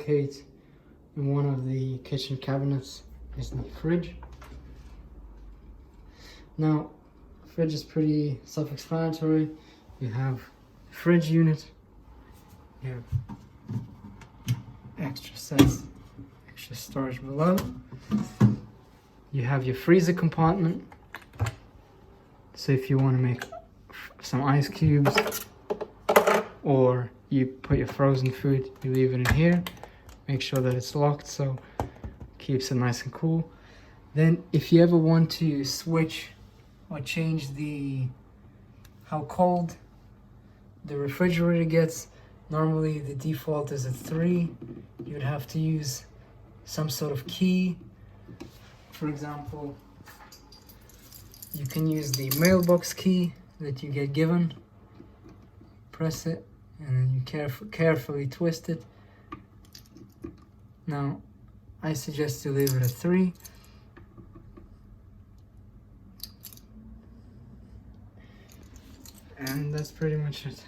Kate, in one of the kitchen cabinets is the fridge. Now, fridge is pretty self-explanatory. You have fridge unit, you have extra sets, extra storage below. You have your freezer compartment. So if you want to make some ice cubes, or you put your frozen food, you leave it in here. Make sure that it's locked so it keeps it nice and cool. Then if you ever want to switch or change how cold the refrigerator gets, normally the default is at 3. You would have to use some sort of key. For example, you can use the mailbox key that you get given. Press it and then you carefully twist it. Now, I suggest you leave it at 3. And that's pretty much it.